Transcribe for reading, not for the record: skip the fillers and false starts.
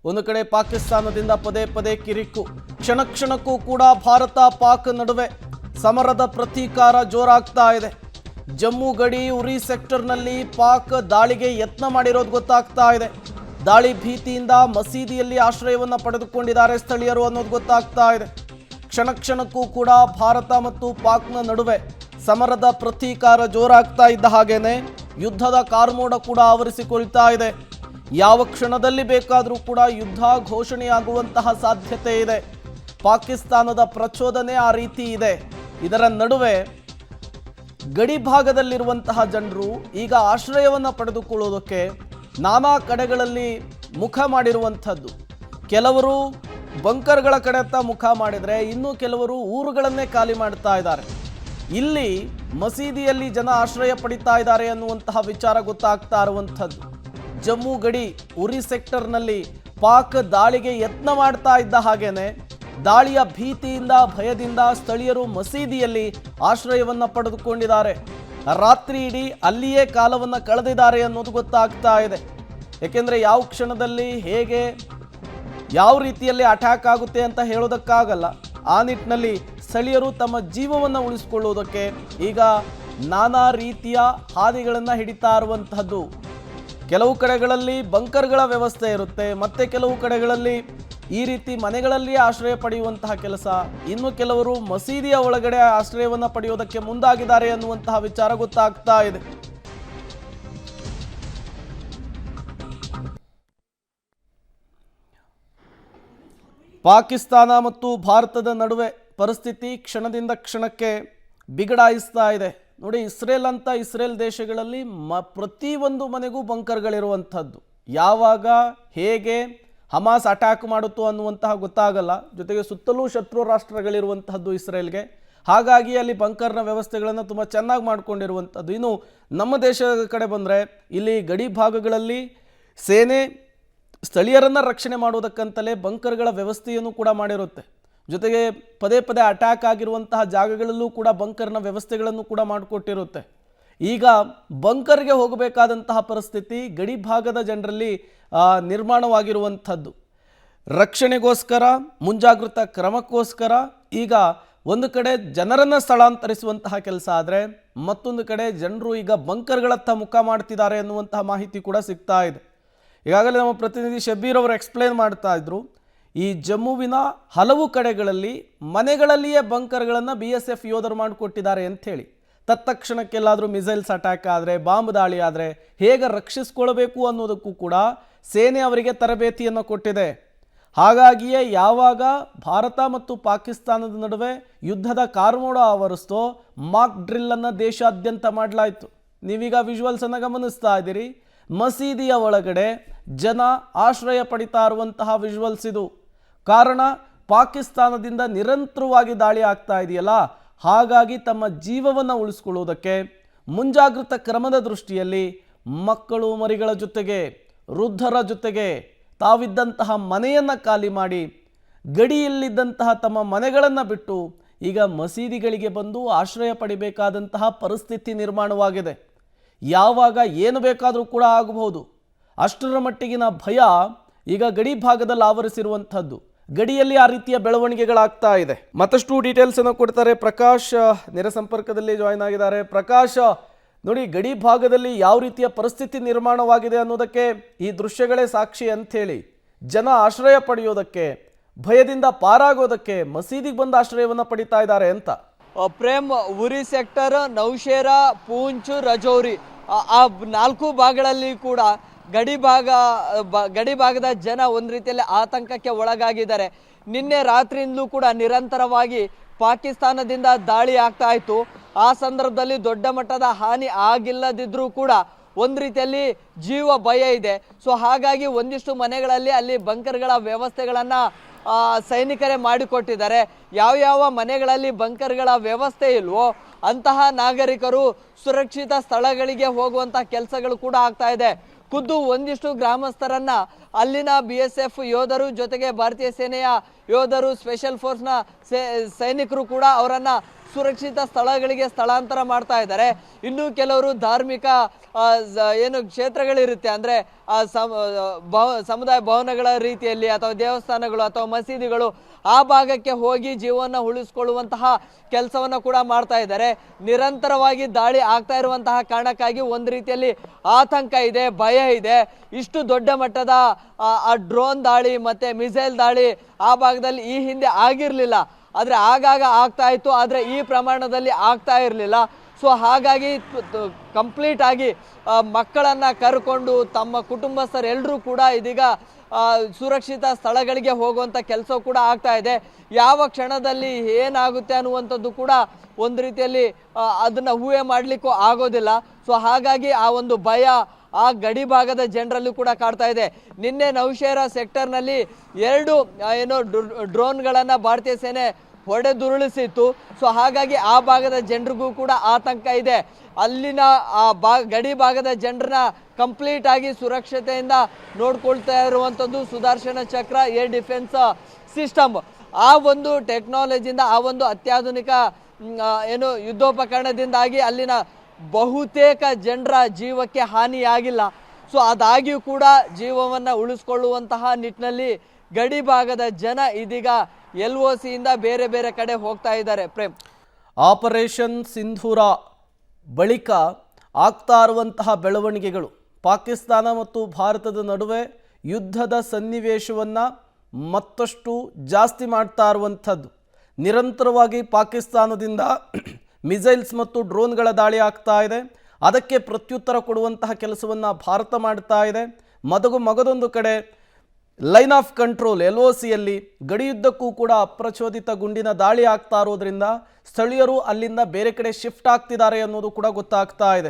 ಒಂದು ಕಡೆ ಪಾಕಿಸ್ತಾನದಿಂದ ಪದೇ ಪದೇ ಕಿರಿಕು, ಕ್ಷಣ ಕ್ಷಣಕ್ಕೂ ಕೂಡ ಭಾರತ ಪಾಕ್ ನಡುವೆ ಸಮರದ ಪ್ರತೀಕಾರ ಜೋರಾಗ್ತಾ ಇದೆ. ಜಮ್ಮು ಗಡಿ ಉರಿ ಸೆಕ್ಟರ್ನಲ್ಲಿ ಪಾಕ್ ದಾಳಿಗೆ ಯತ್ನ ಮಾಡಿರೋದು ಗೊತ್ತಾಗ್ತಾ ಇದೆ. ದಾಳಿ ಭೀತಿಯಿಂದ ಮಸೀದಿಯಲ್ಲಿ ಆಶ್ರಯವನ್ನು ಪಡೆದುಕೊಂಡಿದ್ದಾರೆ ಸ್ಥಳೀಯರು ಅನ್ನೋದು ಗೊತ್ತಾಗ್ತಾ ಇದೆ. ಕ್ಷಣ ಕ್ಷಣಕ್ಕೂ ಕೂಡ ಭಾರತ ಮತ್ತು ಪಾಕ್ನ ನಡುವೆ ಸಮರದ ಪ್ರತೀಕಾರ ಜೋರಾಗ್ತಾ ಇದ್ದ ಹಾಗೇನೆ ಯುದ್ಧದ ಕಾರ್ಮೋಡ ಕೂಡ ಆವರಿಸಿಕೊಳ್ತಾ ಇದೆ. ಯಾವ ಕ್ಷಣದಲ್ಲಿ ಬೇಕಾದರೂ ಕೂಡ ಯುದ್ಧ ಘೋಷಣೆಯಾಗುವಂತಹ ಸಾಧ್ಯತೆ ಇದೆ. ಪಾಕಿಸ್ತಾನದ ಪ್ರಚೋದನೆ ಆ ರೀತಿ ಇದೆ. ಇದರ ನಡುವೆ ಗಡಿ ಭಾಗದಲ್ಲಿರುವಂತಹ ಜನರು ಈಗ ಆಶ್ರಯವನ್ನು ಪಡೆದುಕೊಳ್ಳೋದಕ್ಕೆ ನಾನಾ ಕಡೆಗಳಲ್ಲಿ ಮುಖ ಮಾಡಿರುವಂಥದ್ದು. ಕೆಲವರು ಬಂಕರ್ಗಳ ಕಡೆತ್ತ ಮುಖ ಮಾಡಿದರೆ ಇನ್ನು ಕೆಲವರು ಊರುಗಳನ್ನೇ ಖಾಲಿ ಮಾಡ್ತಾ ಇದ್ದಾರೆ. ಇಲ್ಲಿ ಮಸೀದಿಯಲ್ಲಿ ಜನ ಆಶ್ರಯ ಪಡಿತಾ ಇದ್ದಾರೆ ಅನ್ನುವಂತಹ ವಿಚಾರ ಗೊತ್ತಾಗ್ತಾ ಇರುವಂಥದ್ದು. ಜಮ್ಮು ಗಡಿ ಉರಿ ಸೆಕ್ಟರ್ನಲ್ಲಿ ಪಾಕ್ ದಾಳಿಗೆ ಯತ್ನ ಮಾಡ್ತಾ ಇದ್ದ ಹಾಗೇನೆ ದಾಳಿಯ ಭೀತಿಯಿಂದ ಭಯದಿಂದ ಸ್ಥಳೀಯರು ಮಸೀದಿಯಲ್ಲಿ ಆಶ್ರಯವನ್ನು ಪಡೆದುಕೊಂಡಿದ್ದಾರೆ. ರಾತ್ರಿ ಇಡೀ ಅಲ್ಲಿಯೇ ಕಾಲವನ್ನು ಕಳೆದಿದ್ದಾರೆ ಅನ್ನೋದು ಗೊತ್ತಾಗ್ತಾ ಇದೆ. ಏಕೆಂದರೆ ಯಾವ ಕ್ಷಣದಲ್ಲಿ ಹೇಗೆ ಯಾವ ರೀತಿಯಲ್ಲಿ ಅಟ್ಯಾಕ್ ಆಗುತ್ತೆ ಅಂತ ಹೇಳೋದಕ್ಕಾಗಲ್ಲ. ಆ ನಿಟ್ಟಿನಲ್ಲಿ ಸ್ಥಳೀಯರು ತಮ್ಮ ಜೀವವನ್ನು ಉಳಿಸಿಕೊಳ್ಳುವುದಕ್ಕೆ ಈಗ ನಾನಾ ರೀತಿಯ ಹಾದಿಗಳನ್ನು ಹಿಡಿತಾ ಇರುವಂತಹದ್ದು. ಕೆಲವು ಕಡೆಗಳಲ್ಲಿ ಬಂಕರ್ಗಳ ವ್ಯವಸ್ಥೆ ಇರುತ್ತೆ, ಮತ್ತೆ ಕೆಲವು ಕಡೆಗಳಲ್ಲಿ ಈ ರೀತಿ ಮನೆಗಳಲ್ಲಿ ಆಶ್ರಯ ಪಡೆಯುವಂತಹ ಕೆಲಸ, ಇನ್ನು ಕೆಲವರು ಮಸೀದಿಯ ಒಳಗಡೆ ಆಶ್ರಯವನ್ನು ಪಡೆಯೋದಕ್ಕೆ ಮುಂದಾಗಿದ್ದಾರೆ ಅನ್ನುವಂತಹ ವಿಚಾರ ಗೊತ್ತಾಗ್ತಾ ಇದೆ. ಪಾಕಿಸ್ತಾನ ಮತ್ತು ಭಾರತದ ನಡುವೆ ಪರಿಸ್ಥಿತಿ ಕ್ಷಣದಿಂದ ಕ್ಷಣಕ್ಕೆ ಬಿಗಡಾಯಿಸ್ತಾ ಇದೆ. ನೋಡಿ, ಇಸ್ರೇಲ್ ದೇಶಗಳಲ್ಲಿ ಪ್ರತಿಯೊಂದು ಮನೆಗೂ ಬಂಕರ್ಗಳಿರುವಂಥದ್ದು. ಯಾವಾಗ ಹೇಗೆ ಹಮಾಸ್ ಅಟ್ಯಾಕ್ ಮಾಡುತ್ತೋ ಅನ್ನುವಂತಹ ಗೊತ್ತಾಗಲ್ಲ. ಜೊತೆಗೆ ಸುತ್ತಲೂ ಶತ್ರು ರಾಷ್ಟ್ರಗಳಿರುವಂತಹದ್ದು ಇಸ್ರೇಲ್ಗೆ. ಹಾಗಾಗಿ ಅಲ್ಲಿ ಬಂಕರ್ನ ವ್ಯವಸ್ಥೆಗಳನ್ನು ತುಂಬ ಚೆನ್ನಾಗಿ ಮಾಡಿಕೊಂಡಿರುವಂಥದ್ದು. ಇನ್ನು ನಮ್ಮ ದೇಶದ ಕಡೆ ಬಂದರೆ ಇಲ್ಲಿ ಗಡಿ ಭಾಗಗಳಲ್ಲಿ ಸೇನೆ ಸ್ಥಳೀಯರನ್ನು ರಕ್ಷಣೆ ಮಾಡೋದಕ್ಕಂತಲೇ ಬಂಕರ್ಗಳ ವ್ಯವಸ್ಥೆಯನ್ನು ಕೂಡ ಮಾಡಿರುತ್ತೆ. ಜೊತೆಗೆ ಪದೇ ಪದೇ ಅಟ್ಯಾಕ್ ಆಗಿರುವಂತಹ ಜಾಗಗಳಲ್ಲೂ ಕೂಡ ಬಂಕರ್ನ ವ್ಯವಸ್ಥೆಗಳನ್ನು ಕೂಡ ಮಾಡಿಕೊಟ್ಟಿರುತ್ತೆ. ಈಗ ಬಂಕರ್ಗೆ ಹೋಗಬೇಕಾದಂತಹ ಪರಿಸ್ಥಿತಿ ಗಡಿ ಭಾಗದ ಜನರಲ್ಲಿ ನಿರ್ಮಾಣವಾಗಿರುವಂಥದ್ದು. ರಕ್ಷಣೆಗೋಸ್ಕರ, ಮುಂಜಾಗೃತಾ ಕ್ರಮಕ್ಕೋಸ್ಕರ ಈಗ ಒಂದು ಕಡೆ ಜನರನ್ನು ಸ್ಥಳಾಂತರಿಸುವಂತಹ ಕೆಲಸ ಆದರೆ ಮತ್ತೊಂದು ಕಡೆ ಜನರು ಈಗ ಬಂಕರ್ಗಳತ್ತ ಮುಖ ಮಾಡ್ತಿದ್ದಾರೆ ಅನ್ನುವಂತಹ ಮಾಹಿತಿ ಕೂಡ ಸಿಗ್ತಾ ಇದೆ. ಈಗಾಗಲೇ ನಮ್ಮ ಪ್ರತಿನಿಧಿ ಶಬೀರ್ ಅವರು ಎಕ್ಸ್ಪ್ಲೇನ್ ಮಾಡ್ತಾ ಇದ್ರು. ಈ ಜಮ್ಮುವಿನ ಹಲವು ಕಡೆಗಳಲ್ಲಿ ಮನೆಗಳಲ್ಲಿಯೇ ಬಂಕರ್ಗಳನ್ನು BSF ಯೋಧರು ಮಾಡಿಕೊಟ್ಟಿದ್ದಾರೆ ಅಂಥೇಳಿ. ತತ್ಕ್ಷಣಕ್ಕೆಲ್ಲಾದರೂ ಮಿಸೈಲ್ಸ್ ಅಟ್ಯಾಕ್ ಆದರೆ, ಬಾಂಬ್ ದಾಳಿ ಆದರೆ ಹೇಗೆ ರಕ್ಷಿಸಿಕೊಳ್ಬೇಕು ಅನ್ನೋದಕ್ಕೂ ಕೂಡ ಸೇನೆ ಅವರಿಗೆ ತರಬೇತಿಯನ್ನು ಕೊಟ್ಟಿದೆ. ಹಾಗಾಗಿಯೇ ಯಾವಾಗ ಭಾರತ ಮತ್ತು ಪಾಕಿಸ್ತಾನದ ನಡುವೆ ಯುದ್ಧದ ಕಾರ್ಮೋಡ ಆವರಿಸ್ತೋ ಮಾಕ್ ಡ್ರಿಲ್ಲನ್ನು ದೇಶಾದ್ಯಂತ ಮಾಡಲಾಯಿತು. ನೀವೀಗ ವಿಜುವಲ್ಸನ್ನು ಗಮನಿಸ್ತಾ ಇದ್ದೀರಿ. ಮಸೀದಿಯ ಒಳಗಡೆ ಜನ ಆಶ್ರಯ ಪಡಿತಾ ಇರುವಂತಹ ವಿಜುವಲ್ಸ್ ಇದು. ಕಾರಣ ಪಾಕಿಸ್ತಾನದಿಂದ ನಿರಂತರವಾಗಿ ದಾಳಿ ಆಗ್ತಾ ಇದೆಯಲ್ಲ, ಹಾಗಾಗಿ ತಮ್ಮ ಜೀವವನ್ನು ಉಳಿಸ್ಕೊಳ್ಳೋದಕ್ಕೆ ಮುಂಜಾಗೃತಾ ಕ್ರಮದ ದೃಷ್ಟಿಯಲ್ಲಿ ಮಕ್ಕಳು ಮರಿಗಳ ಜೊತೆಗೆ ವೃದ್ಧರ ಜೊತೆಗೆ ತಾವಿದ್ದಂತಹ ಮನೆಯನ್ನು ಖಾಲಿ ಮಾಡಿ ಗಡಿಯಲ್ಲಿದ್ದಂತಹ ತಮ್ಮ ಮನೆಗಳನ್ನು ಬಿಟ್ಟು ಈಗ ಮಸೀದಿಗಳಿಗೆ ಬಂದು ಆಶ್ರಯ ಪಡಿಬೇಕಾದಂತಹ ಪರಿಸ್ಥಿತಿ ನಿರ್ಮಾಣವಾಗಿದೆ. ಯಾವಾಗ ಏನು ಬೇಕಾದರೂ ಕೂಡ ಆಗಬಹುದು, ಅಷ್ಟರ ಮಟ್ಟಿಗಿನ ಭಯ ಈಗ ಗಡಿ ಭಾಗದಲ್ಲಿ ಆವರಿಸಿರುವಂಥದ್ದು. ಗಡಿಯಲ್ಲಿ ಆ ರೀತಿಯ ಬೆಳವಣಿಗೆಗಳಾಗ್ತಾ ಇದೆ. ಮತ್ತಷ್ಟು ಡೀಟೇಲ್ಸ್ ಅನ್ನು ಕೊಡ್ತಾರೆ ಪ್ರಕಾಶ್, ನೇರ ಸಂಪರ್ಕದಲ್ಲಿ ಜಾಯ್ನ್ ಆಗಿದ್ದಾರೆ. ಪ್ರಕಾಶ್, ನೋಡಿ, ಗಡಿ ಭಾಗದಲ್ಲಿ ಯಾವ ರೀತಿಯ ಪರಿಸ್ಥಿತಿ ನಿರ್ಮಾಣವಾಗಿದೆ ಅನ್ನೋದಕ್ಕೆ ಈ ದೃಶ್ಯಗಳೇ ಸಾಕ್ಷಿ ಅಂಥೇಳಿ. ಜನ ಆಶ್ರಯ ಪಡೆಯೋದಕ್ಕೆ, ಭಯದಿಂದ ಪಾರಾಗೋದಕ್ಕೆ ಮಸೀದಿಗೆ ಬಂದು ಆಶ್ರಯವನ್ನು ಪಡಿತಾ ಇದ್ದಾರೆ ಅಂತ. ಪ್ರೇಮ್, ಉರಿ ಸೆಕ್ಟರ್, ನೌಶೇರಾ, ಪೂಂಚ್, ರಜೌರಿ ಆ 4 ಭಾಗಗಳಲ್ಲಿ ಕೂಡ ಗಡಿ ಭಾಗದ ಜನ ಒಂದು ರೀತಿಯಲ್ಲಿ ಆತಂಕಕ್ಕೆ ಒಳಗಾಗಿದ್ದಾರೆ. ನಿನ್ನೆ ರಾತ್ರಿಯಿಂದಲೂ ಕೂಡ ನಿರಂತರವಾಗಿ ಪಾಕಿಸ್ತಾನದಿಂದ ದಾಳಿ ಆಗ್ತಾ ಇತ್ತು. ಆ ಸಂದರ್ಭದಲ್ಲಿ ದೊಡ್ಡ ಮಟ್ಟದ ಹಾನಿ ಆಗಿಲ್ಲದಿದ್ರೂ ಕೂಡ ಒಂದು ರೀತಿಯಲ್ಲಿ ಜೀವ ಭಯ ಇದೆ. ಸೊ ಹಾಗಾಗಿ ಒಂದಿಷ್ಟು ಮನೆಗಳಲ್ಲಿ ಅಲ್ಲಿ ಬಂಕರ್ಗಳ ವ್ಯವಸ್ಥೆಗಳನ್ನು ಸೈನಿಕರೇ ಮಾಡಿಕೊಟ್ಟಿದ್ದಾರೆ. ಯಾವ ಮನೆಗಳಲ್ಲಿ ಬಂಕರ್ಗಳ ವ್ಯವಸ್ಥೆ ಇಲ್ವೋ ಅಂತಹ ನಾಗರಿಕರು ಸುರಕ್ಷಿತ ಸ್ಥಳಗಳಿಗೆ ಹೋಗುವಂಥ ಕೆಲಸಗಳು ಕೂಡ ಆಗ್ತಾ ಇದೆ. ಖುದ್ದು ಒಂದಿಷ್ಟು ಗ್ರಾಮಸ್ಥರನ್ನ ಅಲ್ಲಿನ BSF ಯೋಧರು ಜೊತೆಗೆ ಭಾರತೀಯ ಸೇನೆಯ ಯೋಧರು, ಸ್ಪೆಷಲ್ ಫೋರ್ಸ್ನ ಸೈನಿಕರು ಕೂಡ ಅವರನ್ನ ಸುರಕ್ಷಿತ ಸ್ಥಳಗಳಿಗೆ ಸ್ಥಳಾಂತರ ಮಾಡ್ತಾ ಇದ್ದಾರೆ. ಇನ್ನು ಕೆಲವರು ಧಾರ್ಮಿಕ ಏನು ಕ್ಷೇತ್ರಗಳಿರುತ್ತೆ ಅಂದ್ರೆ ಸಮುದಾಯ ಭವನಗಳ ರೀತಿಯಲ್ಲಿ ಅಥವಾ ದೇವಸ್ಥಾನಗಳು ಅಥವಾ ಮಸೀದಿಗಳು ಆ ಭಾಗಕ್ಕೆ ಹೋಗಿ ಜೀವನ ಉಳಿಸ್ಕೊಳ್ಳುವಂತಹ ಕೆಲಸವನ್ನ ಕೂಡ ಮಾಡ್ತಾ ಇದ್ದಾರೆ. ನಿರಂತರವಾಗಿ ದಾಳಿ ಆಗ್ತಾ ಇರುವಂತಹ ಕಾರಣಕ್ಕಾಗಿ ಒಂದು ರೀತಿಯಲ್ಲಿ ಆತಂಕ ಇದೆ, ಭಯ ಇದೆ. ಇಷ್ಟು ದೊಡ್ಡ ಮಟ್ಟದ ಆ ಡ್ರೋನ್ ದಾಳಿ ಮತ್ತೆ ಮಿಸೈಲ್ ದಾಳಿ ಆ ಭಾಗದಲ್ಲಿ ಈ ಹಿಂದೆ ಆಗಿರಲಿಲ್ಲ. ಆದರೆ ಆಗಾಗ ಆಗ್ತಾ ಇತ್ತು, ಆದರೆ ಈ ಪ್ರಮಾಣದಲ್ಲಿ ಆಗ್ತಾ ಇರಲಿಲ್ಲ. ಸೊ ಹಾಗಾಗಿ ಕಂಪ್ಲೀಟ್ ಆಗಿ ಮಕ್ಕಳನ್ನ ಕರ್ಕೊಂಡು ತಮ್ಮ ಕುಟುಂಬಸ್ಥರೆಲ್ಲರೂ ಕೂಡ ಇದೀಗ ಸುರಕ್ಷಿತ ಸ್ಥಳಗಳಿಗೆ ಹೋಗುವಂಥ ಕೆಲಸ ಕೂಡ ಆಗ್ತಾ ಇದೆ. ಯಾವ ಕ್ಷಣದಲ್ಲಿ ಏನಾಗುತ್ತೆ ಅನ್ನುವಂಥದ್ದು ಕೂಡ ಒಂದು ರೀತಿಯಲ್ಲಿ ಅದನ್ನ ಊಹೆ ಮಾಡಲಿಕ್ಕೂ ಆಗೋದಿಲ್ಲ. ಸೊ ಹಾಗಾಗಿ ಆ ಒಂದು ಭಯ ಆ ಗಡಿ ಭಾಗದ ಜನರಲ್ಲೂ ಕೂಡ ಕಾಡ್ತಾ ಇದೆ. ನಿನ್ನೆ ನೌಶೇರಾ ಸೆಕ್ಟರ್ನಲ್ಲಿ 2 ಡ್ರೋನ್ಗಳನ್ನು ಭಾರತೀಯ ಸೇನೆ ಹೊಡೆದುರುಳಿಸಿತ್ತು. ಸೊ ಹಾಗಾಗಿ ಆ ಭಾಗದ ಜನರಿಗೂ ಕೂಡ ಆತಂಕ ಇದೆ. ಅಲ್ಲಿನ ಗಡಿ ಭಾಗದ ಜನರನ್ನ ಕಂಪ್ಲೀಟ್ ಆಗಿ ಸುರಕ್ಷತೆಯಿಂದ ನೋಡ್ಕೊಳ್ತಾ ಇರುವಂಥದ್ದು ಸುದರ್ಶನ ಚಕ್ರ ಏರ್ ಡಿಫೆನ್ಸ್ ಸಿಸ್ಟಮ್. ಆ ಒಂದು ಟೆಕ್ನಾಲಜಿಯಿಂದ ಆ ಒಂದು ಅತ್ಯಾಧುನಿಕ ಯುದ್ಧೋಪಕರಣದಿಂದಾಗಿ ಅಲ್ಲಿನ ಬಹುತೇಕ ಜನರ ಜೀವಕ್ಕೆ ಹಾನಿಯಾಗಿಲ್ಲ. ಸೊ ಅದಾಗಿಯೂ ಕೂಡ ಜೀವವನ್ನು ಉಳಿಸ್ಕೊಳ್ಳುವಂತಹ ನಿಟ್ಟಿನಲ್ಲಿ ಗಡಿ ಭಾಗದ ಜನ ಇದೀಗ LOC ಇಂದ ಬೇರೆ ಬೇರೆ ಕಡೆ ಹೋಗ್ತಾ ಇದ್ದಾರೆ. ಪ್ರೇಮ್, ಆಪರೇಷನ್ ಸಿಂಧೂರ ಬಳಿಕ ಆಗ್ತಾ ಇರುವಂತಹ ಬೆಳವಣಿಗೆಗಳು ಪಾಕಿಸ್ತಾನ ಮತ್ತು ಭಾರತದ ನಡುವೆ ಯುದ್ಧದ ಸನ್ನಿವೇಶವನ್ನು ಮತ್ತಷ್ಟು ಜಾಸ್ತಿ ಮಾಡ್ತಾ ಇರುವಂಥದ್ದು. ನಿರಂತರವಾಗಿ ಪಾಕಿಸ್ತಾನದಿಂದ ಮಿಸೈಲ್ಸ್ ಮತ್ತು ಡ್ರೋನ್ಗಳ ದಾಳಿ ಆಗ್ತಾ ಇದೆ. ಅದಕ್ಕೆ ಪ್ರತ್ಯುತ್ತರ ಕೊಡುವಂತಹ ಕೆಲಸವನ್ನು ಭಾರತ ಮಾಡ್ತಾ ಇದೆ. ಮಗದೊಂದು ಕಡೆ ಲೈನ್ ಆಫ್ ಕಂಟ್ರೋಲ್ LOCಯಲ್ಲಿ ಗಡಿಯುದ್ದಕ್ಕೂ ಕೂಡ ಅಪ್ರಚೋದಿತ ಗುಂಡಿನ ದಾಳಿ ಆಗ್ತಾ ಇರೋದ್ರಿಂದ ಸ್ಥಳೀಯರು ಅಲ್ಲಿಂದ ಬೇರೆ ಕಡೆ ಶಿಫ್ಟ್ ಆಗ್ತಿದ್ದಾರೆ ಅನ್ನೋದು ಕೂಡ ಗೊತ್ತಾಗ್ತಾ ಇದೆ.